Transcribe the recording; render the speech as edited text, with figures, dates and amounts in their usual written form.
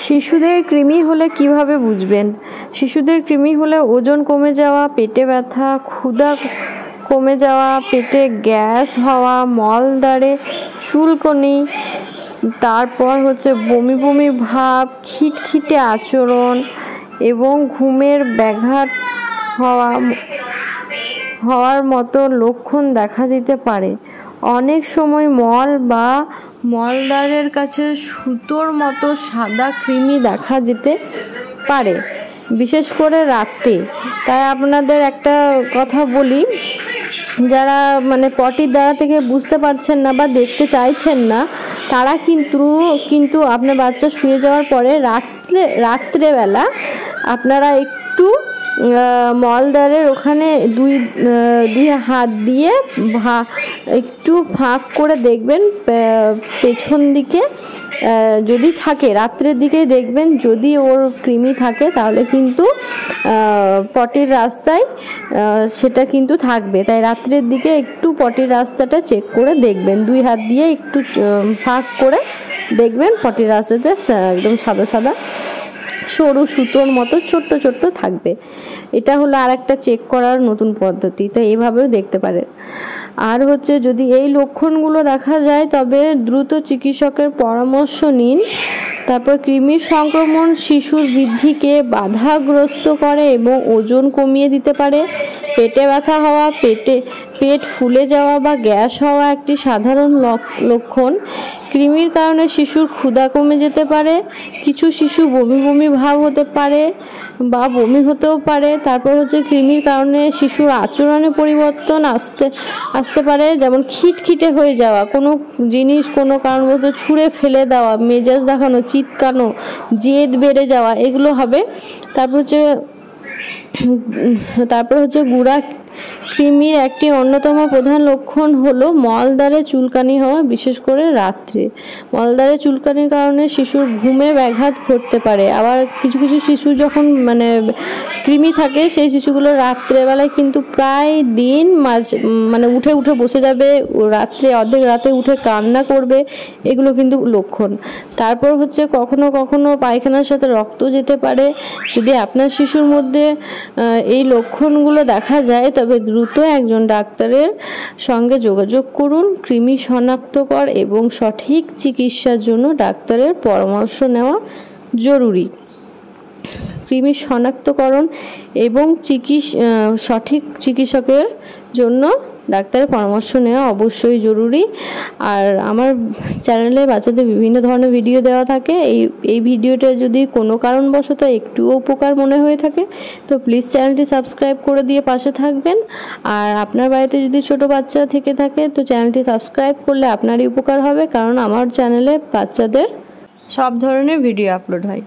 শিশুদের কৃমি হলে কিভাবে বুঝবেন? শিশুদের কৃমি হলে ওজন কমে যাওয়া, পেটে ব্যথা, ক্ষুধা কমে যাওয়া, পেটে গ্যাস হওয়া, মলদ্বারে চুলকুনি, তারপর বমি বমি ভাব, খিটখিটে আচরণ এবং ঘুমের ব্যাঘাত হওয়ার মতো লক্ষণ দেখা দিতে পারে। অনেক সময় মল বা মলদ্বারের কাছে সুতোর মতো সাদা কৃমি দেখা যেতে পারে, বিশেষ করে রাতে। তাই আপনাদের একটা কথা বলি, যারা পটির দ্বারা থেকে বুঝতে পারছেন না বা দেখতে চাইছেন না, তারা কিন্তু আপনার বাচ্চা শুয়ে যাওয়ার পরে রাত্রেবেলা আপনারা একটু মলদ্বারের ওখানে দুই হাত দিয়ে একটু ফাঁক করে দেখবেন পেছন দিকে, যদি থাকে রাত্রের দিকে দেখবেন, যদি ওর কৃমি থাকে তাহলে কিন্তু পটির রাস্তায় সেটা কিন্তু থাকবে। তাই রাত্রের দিকে একটু পটির রাস্তাটা চেক করে দেখবেন, দুই হাত দিয়ে একটু ফাঁক করে দেখবেন পটির রাস্তাতে একদম সাদা সাদা সরু সুতোর মতো ছোট্ট ছোট্ট থাকবে। এটা হলো আর একটা চেক করার নতুন পদ্ধতি, তাই এভাবেও দেখতে পারেন। আর যদি এই লক্ষণগুলো দেখা যায় তবে দ্রুত চিকিৎসকের পরামর্শ নিন। তারপর কৃমির সংক্রমণ শিশুর বৃদ্ধিকে বাধাগ্রস্ত করে এবং ওজন কমিয়ে দিতে পারে। পেটে ব্যথা হওয়া, পেট ফুলে যাওয়া বা গ্যাস হওয়া একটি সাধারণ লক্ষণ। কৃমির কারণে শিশুর ক্ষুধা কমে যেতে পারে, কিছু শিশু বমি বমি ভাব হতে পারে বা বমি হতেও পারে। তারপর কৃমির কারণে শিশুর আচরণে পরিবর্তন আসতে পারে, যেমন খিটখিটে হয়ে যাওয়া, কোনো জিনিস কোনো কারণবশত ছুঁড়ে ফেলে দেওয়া, মেজাজ দেখানো, চিৎকানো, জেদ বেড়ে যাওয়া, এগুলো হবে। তারপর গুড়া কৃমির একটি অন্যতম প্রধান লক্ষণ হলো মলদ্বারে চুলকানি হওয়া, বিশেষ করে রাত্রে। মলদ্বারে চুলকানির কারণে শিশুর ঘুমে ব্যাঘাত ঘটতে পারে। আবার কিছু কিছু শিশু যখন কৃমি থাকে, সেই শিশুগুলো রাত্রেবেলায় কিন্তু প্রায় দিন উঠে উঠে বসে যাবে, অর্ধেক রাতে উঠে কান্না করবে, এগুলো কিন্তু লক্ষণ। তারপর কখনো কখনো পায়খানার সাথে রক্ত যেতে পারে। যদি আপনার শিশুর মধ্যে এই লক্ষণগুলো দেখা যায় তবে দ্রুত একজন ডাক্তারের সঙ্গে যোগাযোগ করুন। কৃমি শনাক্তকরণ এবং সঠিক চিকিৎসার জন্য ডাক্তারের পরামর্শ নেওয়া জরুরি। কৃমি শনাক্তকরণ এবং সঠিক চিকিৎসকের জন্য ডাক্তারের পরামর্শ নেওয়া অবশ্যই জরুরি। আর আমার চ্যানেলে বাচ্চাদের বিভিন্ন ধরনের ভিডিও দেওয়া থাকে। এই ভিডিওটা যদি কোনো কারণবশত একটুও উপকার মনে হয়ে থাকে তো প্লিজ চ্যানেলটি সাবস্ক্রাইব করে দিয়ে পাশে থাকবেন। আর আপনার বাড়িতে যদি ছোট বাচ্চা থেকে থাকে তো চ্যানেলটি সাবস্ক্রাইব করলে আপনারই উপকার হবে, কারণ আমার চ্যানেলে বাচ্চাদের সব ধরনের ভিডিও আপলোড হয়।